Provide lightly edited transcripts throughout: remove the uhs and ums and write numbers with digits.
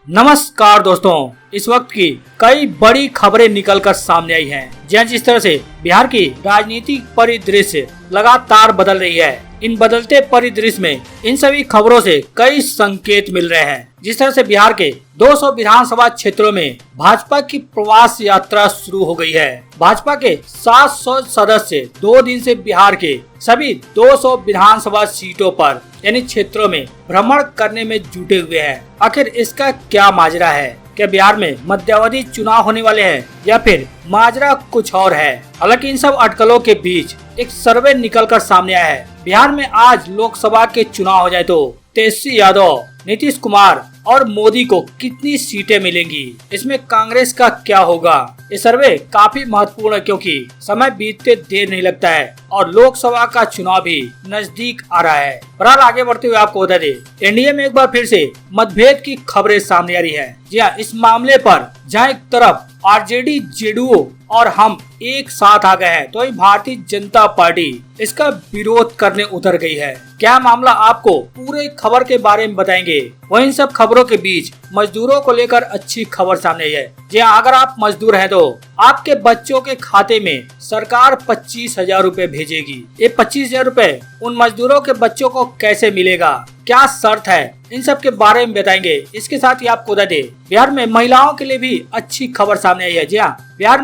नमस्कार दोस्तों, इस वक्त की कई बड़ी खबरें निकलकर सामने आई हैं। जहाँ जिस तरह से बिहार की राजनीतिक परिदृश्य लगातार बदल रही है, इन बदलते परिदृश्य में इन सभी खबरों से कई संकेत मिल रहे हैं। जिस तरह से बिहार के 200 विधानसभा क्षेत्रों में भाजपा की प्रवास यात्रा शुरू हो गई है। भाजपा के 700 सदस्य 2 दिन से बिहार के सभी 200 विधानसभा सीटों पर यानी क्षेत्रों में भ्रमण करने में जुटे हुए हैं। आखिर इसका क्या माजरा है? क्या बिहार में मध्यावधि चुनाव होने वाले हैं या फिर माजरा कुछ और है? हालांकि इन सब अटकलों के बीच एक सर्वे निकलकर सामने आया है। बिहार में आज लोकसभा के चुनाव हो जाए तो तेजस्वी यादव, नीतीश कुमार और मोदी को कितनी सीटें मिलेंगी, इसमें कांग्रेस का क्या होगा? ये सर्वे काफी महत्वपूर्ण है क्योंकि समय बीतते देर नहीं लगता है और लोकसभा का चुनाव भी नजदीक आ रहा है। बहरहाल आगे बढ़ते हुए आपको बता दें, एनडीए में एक बार फिर से मतभेद की खबरें सामने आ रही है। जी हाँ, इस मामले पर जहाँ एक तरफ आरजेडी, जेडीयू और हम एक साथ आ गए हैं, तो भारतीय जनता पार्टी इसका विरोध करने उतर गई है। क्या मामला, आपको पूरे खबर के बारे में बताएंगे। वहीं इन सब खबरों के बीच मजदूरों को लेकर अच्छी खबर सामने आई है। जी हाँ, अगर आप मजदूर हैं तो आपके बच्चों के खाते में सरकार 25,000 रूपए भेजेगी। ये 25,000 रूपए उन मजदूरों के बच्चों को कैसे मिलेगा, क्या शर्त है, इन सब के बारे में बताएंगे। इसके साथ ही आपको बता दें, बिहार में महिलाओं के लिए भी अच्छी खबर सामने आई है। जी हाँ, बिहार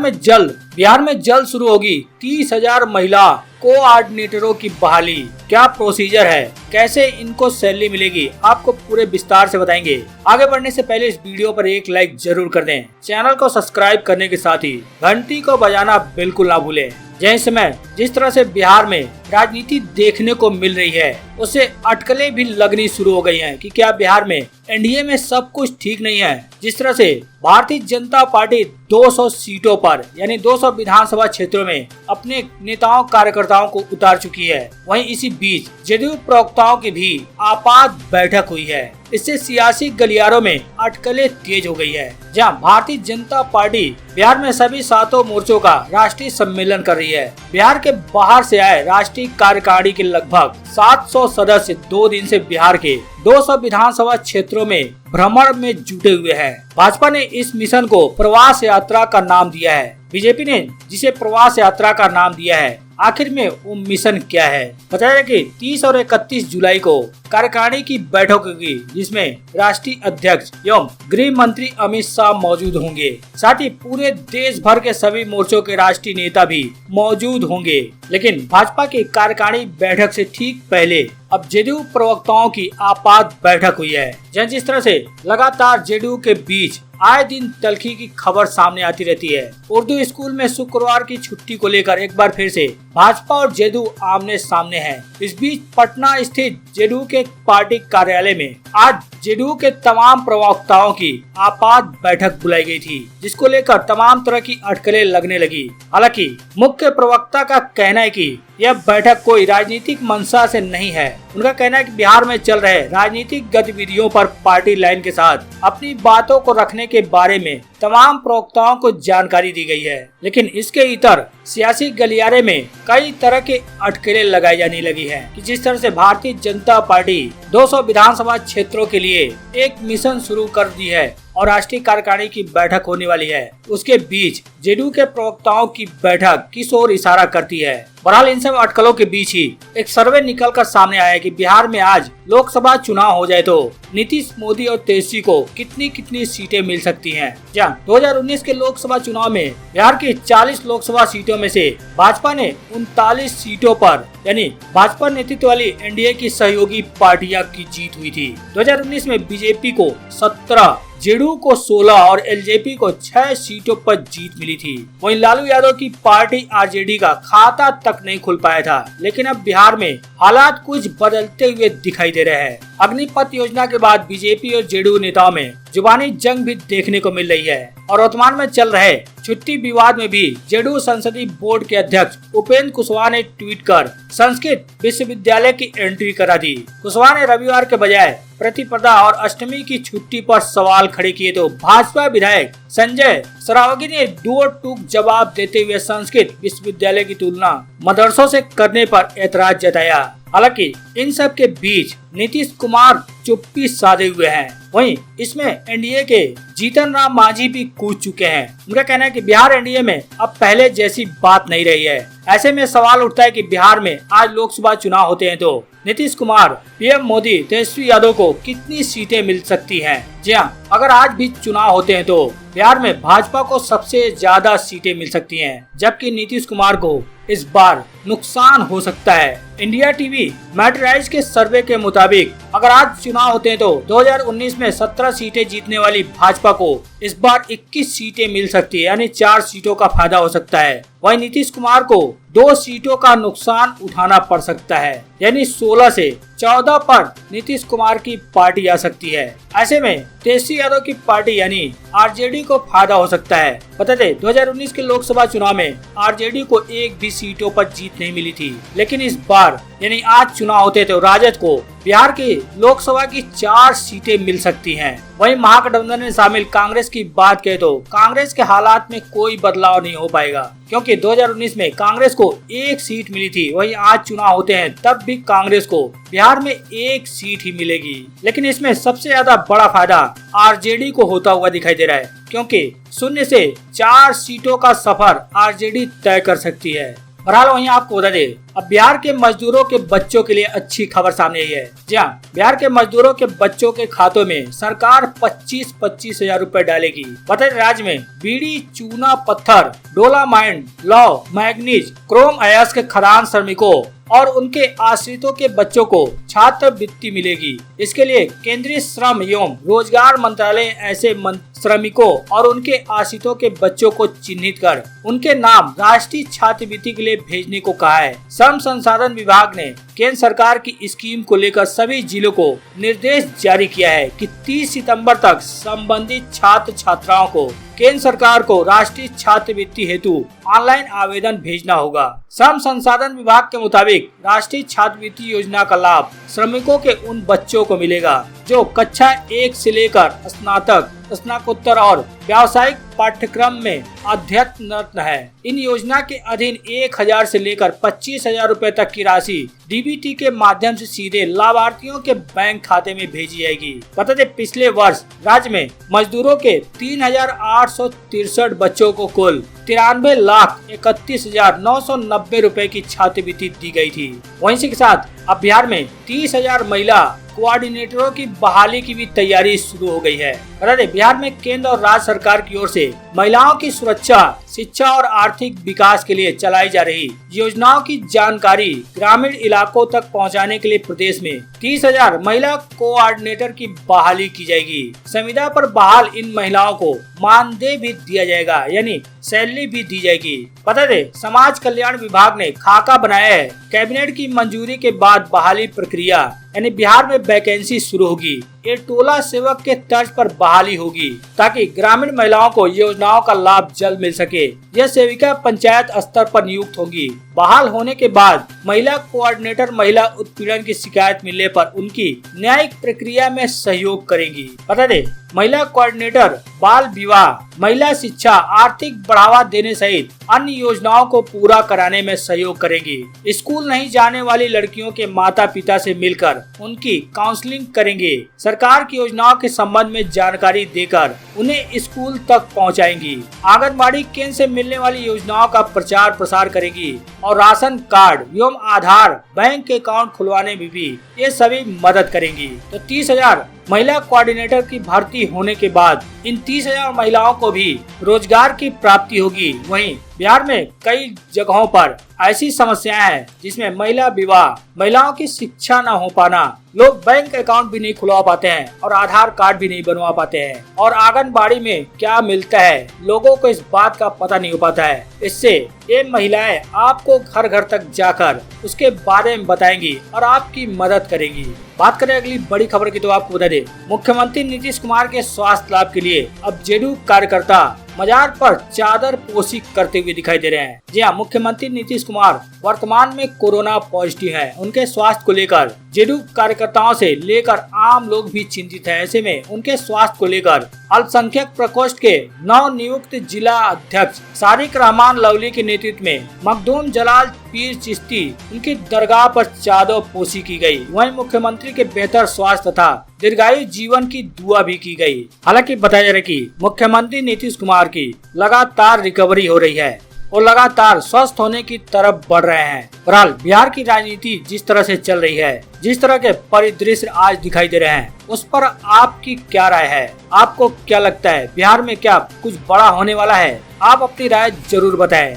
में जल्द शुरू होगी 30,000 महिला कोऑर्डिनेटरों की बहाली। क्या प्रोसीजर है, कैसे इनको सैलरी मिलेगी, आपको पूरे विस्तार से बताएंगे। आगे बढ़ने से पहले इस वीडियो पर एक लाइक जरूर कर दें। चैनल को सब्सक्राइब करने के साथ ही घंटी को बजाना बिल्कुल ना भूलें। जिस समय जिस तरह से बिहार में राजनीति देखने को मिल रही है, उससे अटकलें भी लगनी शुरू हो गई हैं कि क्या बिहार में एनडीए में सब कुछ ठीक नहीं है। जिस तरह से भारतीय जनता पार्टी 200 सीटों पर यानी 200 विधानसभा क्षेत्रों में अपने नेताओं कार्यकर्ताओं को उतार चुकी है, वहीं इसी बीच जेडीयू प्रवक्ताओं की भी आपात बैठक हुई है। इससे सियासी गलियारों में अटकलें तेज हो गई है। जहां भारतीय जनता पार्टी बिहार में सभी 7 मोर्चों का राष्ट्रीय सम्मेलन कर रही है। बिहार के बाहर से आए राष्ट्रीय कार्यकारिणी के लगभग 700 सदस्य 2 दिन से बिहार के 200 विधानसभा क्षेत्रों में भ्रमण में जुटे हुए हैं। भाजपा ने इस मिशन को प्रवास यात्रा का नाम दिया है। बीजेपी ने जिसे प्रवास यात्रा का नाम दिया है, आखिर में वो मिशन क्या है? बताया कि 30 और 31 जुलाई को कार्यकारिणी की बैठक होगी, जिसमें राष्ट्रीय अध्यक्ष एवं गृह मंत्री अमित शाह मौजूद होंगे। साथ ही पूरे देश भर के सभी मोर्चों के राष्ट्रीय नेता भी मौजूद होंगे। लेकिन भाजपा की कार्यकारिणी बैठक से ठीक पहले अब जेडीयू प्रवक्ताओं की आपात बैठक हुई है। जिस तरह से लगातार जेडीयू के बीच आए दिन तल्खी की खबर सामने आती रहती है। उर्दू स्कूल में शुक्रवार की छुट्टी को लेकर एक बार फिर से भाजपा और जेडीयू आमने सामने हैं। इस बीच पटना स्थित जेडीयू के पार्टी कार्यालय में आज जेडीयू के तमाम प्रवक्ताओं की आपात बैठक बुलाई गई थी, जिसको लेकर तमाम तरह की अटकलें लगने लगी। हालांकि मुख्य प्रवक्ता का कहना है कि यह बैठक कोई राजनीतिक मंशा से नहीं है। उनका कहना है कि बिहार में चल रहे राजनीतिक गतिविधियों पर पार्टी लाइन के साथ अपनी बातों को रखने के बारे में तमाम प्रवक्ताओं को जानकारी दी गई है। लेकिन इसके इतर सियासी गलियारे में कई तरह के अटकलें लगाई जाने लगी हैं कि जिस तरह से भारतीय जनता पार्टी 200 विधानसभा क्षेत्रों के लिए एक मिशन शुरू कर दी है और राष्ट्रीय कार्यकारिणी की बैठक होने वाली है, उसके बीच जेडीयू के प्रवक्ताओं की बैठक किस ओर इशारा करती है। बहरहाल इन सब अटकलों के बीच ही एक सर्वे निकलकर सामने आया कि बिहार में आज लोकसभा चुनाव हो जाए तो नीतीश, मोदी और तेजस्वी को कितनी सीटें मिल सकती हैं। जहाँ 2019 के लोकसभा चुनाव में बिहार की 40 लोकसभा सीटों में से भाजपा ने 39 सीटों पर यानी भाजपा नेतृत्व वाली एनडीए की सहयोगी पार्टियां की जीत हुई थी। 2019 में बीजेपी को 17, जेडीयू को 16 और एलजेपी को 6 सीटों पर जीत मिली थी। वहीं लालू यादव की पार्टी आरजेडी का खाता तक नहीं खुल पाया था। लेकिन अब बिहार में हालात कुछ बदलते हुए दिखाई दे रहे हैं। अग्निपथ योजना के बाद बीजेपी और जेडीयू नेताओं में जुबानी जंग भी देखने को मिल रही है और वर्तमान में चल रहे छुट्टी विवाद में भी जेडीयू संसदीय बोर्ड के अध्यक्ष उपेंद्र कुशवाहा ने ट्वीट कर संस्कृत विश्वविद्यालय की एंट्री करा दी। कुशवाहा ने रविवार के बजाय प्रतिपदा और अष्टमी की छुट्टी पर सवाल खड़े किए तो भाजपा विधायक संजय सरावगी ने दो टूक जवाब देते हुए संस्कृत विश्वविद्यालय की तुलना मदरसों से करने पर ऐतराज जताया। हालांकि इन सब के बीच नीतीश कुमार चुप्पी साधे हुए हैं। वहीं इसमें एनडीए के जीतन राम मांझी भी कूद चुके हैं। उनका कहना है कि बिहार एनडीए में अब पहले जैसी बात नहीं रही है। ऐसे में सवाल उठता है कि बिहार में आज लोकसभा चुनाव होते हैं तो नीतीश कुमार, पीएम मोदी, तेजस्वी यादव को कितनी सीटें मिल सकती हैं? जी हाँ, अगर आज भी चुनाव होते हैं तो बिहार में भाजपा को सबसे ज्यादा सीटें मिल सकती हैं, जबकि नीतीश कुमार को इस बार नुकसान हो सकता है। इंडिया टीवी मैट्राइज के सर्वे के मुताबिक अगर आज चुनाव होते हैं तो 2019 में 17 सीटें जीतने वाली भाजपा को इस बार 21 सीटें मिल सकती है, यानी 4 सीटों का फायदा हो सकता है। वहीं नीतीश कुमार को 2 सीटों का नुकसान उठाना पड़ सकता है, यानी 16 से 14 पर नीतीश कुमार की पार्टी आ सकती है। ऐसे में तेजस्वी यादव की पार्टी यानी आरजेडी को फायदा हो सकता है। बता दें 2019 के लोकसभा चुनाव में आरजेडी को एक भी सीटों पर जीत नहीं मिली थी, लेकिन इस बार यानी आज चुनाव होते तो राजद को बिहार की लोकसभा की 4 सीटें मिल सकती हैं। वहीं महागठबंधन में शामिल कांग्रेस की बात करें तो कांग्रेस के हालात में कोई बदलाव नहीं हो पाएगा, क्योंकि 2019 में कांग्रेस को 1 सीट मिली थी। वहीं आज चुनाव होते हैं तब भी कांग्रेस को बिहार में 1 सीट ही मिलेगी, लेकिन इसमें सबसे ज्यादा बड़ा फायदा आरजेडी को होता हुआ दिखाई दे रहा है, क्योंकि 0 से 4 सीटों का सफर आरजेडी तय कर सकती है। बहरहाल वहीं आपको बता दें अब बिहार के मजदूरों के बच्चों के लिए अच्छी खबर सामने आई है। जी हाँ, बिहार के मजदूरों के बच्चों के खातों में सरकार 25-25 हजार रूपए डालेगी। बता दें राज्य में बीड़ी, चूना, पत्थर, डोलामाइन, लौह, मैग्नीज, क्रोम अयस्क के खदान श्रमिकों और उनके आश्रितों के बच्चों को छात्रवृत्ति मिलेगी। इसके लिए केंद्रीय श्रम एवं रोजगार मंत्रालय ऐसे श्रमिकों और उनके आश्रितों के बच्चों को चिन्हित कर उनके नाम राष्ट्रीय छात्रवृत्ति के लिए भेजने को कहा है। श्रम संसाधन विभाग ने केंद्र सरकार की स्कीम को लेकर सभी जिलों को निर्देश जारी किया है कि 30 सितंबर तक संबंधित छात्र छात्राओं को केंद्र सरकार को राष्ट्रीय छात्रवृत्ति हेतु ऑनलाइन आवेदन भेजना होगा। श्रम संसाधन विभाग के मुताबिक राष्ट्रीय छात्रवृत्ति योजना का लाभ श्रमिकों के उन बच्चों को मिलेगा जो कक्षा 1 से लेकर स्नातक, स्नातकोत्तर और व्यावसायिक पाठ्यक्रम में अध्ययनरत है। इन योजना के अधीन 1000 से लेकर 25,000 रूपए तक की राशि डीबीटी के माध्यम से सीधे लाभार्थियों के बैंक खाते में भेजी जाएगी। बता दें पिछले वर्ष राज्य में मजदूरों के 3,863 बच्चों को कुल 93,31,990 रूपए की छात्रवृत्ति दी गई थी। वहीं इसी के साथ अब बिहार में 30,000 महिला कोऑर्डिनेटरों की बहाली की भी तैयारी शुरू हो गई है। बता दें बिहार में केंद्र और राज्य सरकार की ओर से महिलाओं की सुरक्षा, शिक्षा और आर्थिक विकास के लिए चलाई जा रही योजनाओं की जानकारी ग्रामीण इलाकों तक पहुंचाने के लिए प्रदेश में 30,000 महिला कोऑर्डिनेटर की बहाली की जाएगी। संविदा पर बहाल इन महिलाओं को मानदेय भी दिया जाएगा, यानी सैलरी भी दी जाएगी। बता दें समाज कल्याण विभाग ने खाका बनाया है। कैबिनेट की मंजूरी के बाद बहाली प्रक्रिया यानी बिहार में वैकेंसी शुरू होगी। ये टोला सेवक के तर्ज पर बहाली होगी ताकि ग्रामीण महिलाओं को योजनाओं का लाभ जल्द मिल सके। यह सेविका पंचायत स्तर पर नियुक्त होगी। बहाल होने के बाद महिला कोऑर्डिनेटर महिला उत्पीड़न की शिकायत मिलने पर उनकी न्यायिक प्रक्रिया में सहयोग करेंगी। बता दें महिला कोऑर्डिनेटर बाल विवाह, महिला शिक्षा, आर्थिक बढ़ावा देने सहित अन्य योजनाओं को पूरा कराने में सहयोग करेंगी। स्कूल नहीं जाने वाली लड़कियों के माता पिता से मिलकर उनकी काउंसलिंग करेंगे। सरकार की योजनाओं के संबंध में जानकारी देकर उन्हें स्कूल तक पहुंचाएंगी। आंगनबाड़ी केंद्र से मिलने वाली योजनाओं का प्रचार प्रसार करेंगी और राशन कार्ड एवं आधार बैंक अकाउंट खुलवाने में भी ये सभी मदद करेंगी। तो 30,000 महिला कोऑर्डिनेटर की भर्ती होने के बाद इन 30,000 महिलाओं को भी रोजगार की प्राप्ति होगी। वहीं बिहार में कई जगहों पर ऐसी समस्याएं हैं जिसमें महिला विवाह, महिलाओं की शिक्षा न हो पाना, लोग बैंक अकाउंट भी नहीं खुलवा पाते हैं और आधार कार्ड भी नहीं बनवा पाते हैं, और आंगनबाड़ी में क्या मिलता है लोगों को इस बात का पता नहीं हो पाता है। इससे ये महिलाएं आपको घर घर तक जाकर उसके बारे में बताएंगी और आपकी मदद करेंगी। बात करें अगली बड़ी खबर की तो आपको बता दें मुख्यमंत्री नीतीश कुमार के स्वास्थ्य लाभ के लिए अब जेडीयू कार्यकर्ता मजार पर चादर पोशी करते हुए दिखाई दे रहे हैं। जी हाँ, मुख्यमंत्री नीतीश कुमार वर्तमान में कोरोना पॉजिटिव हैं। उनके स्वास्थ्य को लेकर जेडीयू कार्यकर्ताओं से लेकर आम लोग भी चिंतित हैं। ऐसे में उनके स्वास्थ्य को लेकर अल्पसंख्यक प्रकोष्ठ के नव नियुक्त जिला अध्यक्ष सारिक रहमान लवली के नेतृत्व में मखदूम जलाल पीर चिश्ती उनकी दरगाह पर चादर पोशी की गई। वहीं मुख्यमंत्री के बेहतर स्वास्थ्य तथा दीर्घायु जीवन की दुआ भी की गई। हालांकि बताया जा रहा है कि मुख्यमंत्री नीतीश कुमार की लगातार रिकवरी हो रही है और लगातार स्वस्थ होने की तरफ बढ़ रहे हैं। बहरहाल बिहार की राजनीति जिस तरह से चल रही है, जिस तरह के परिदृश्य आज दिखाई दे रहे हैं, उस पर आपकी क्या राय है? आपको क्या लगता है बिहार में क्या कुछ बड़ा होने वाला है? आप अपनी राय जरूर बताएं।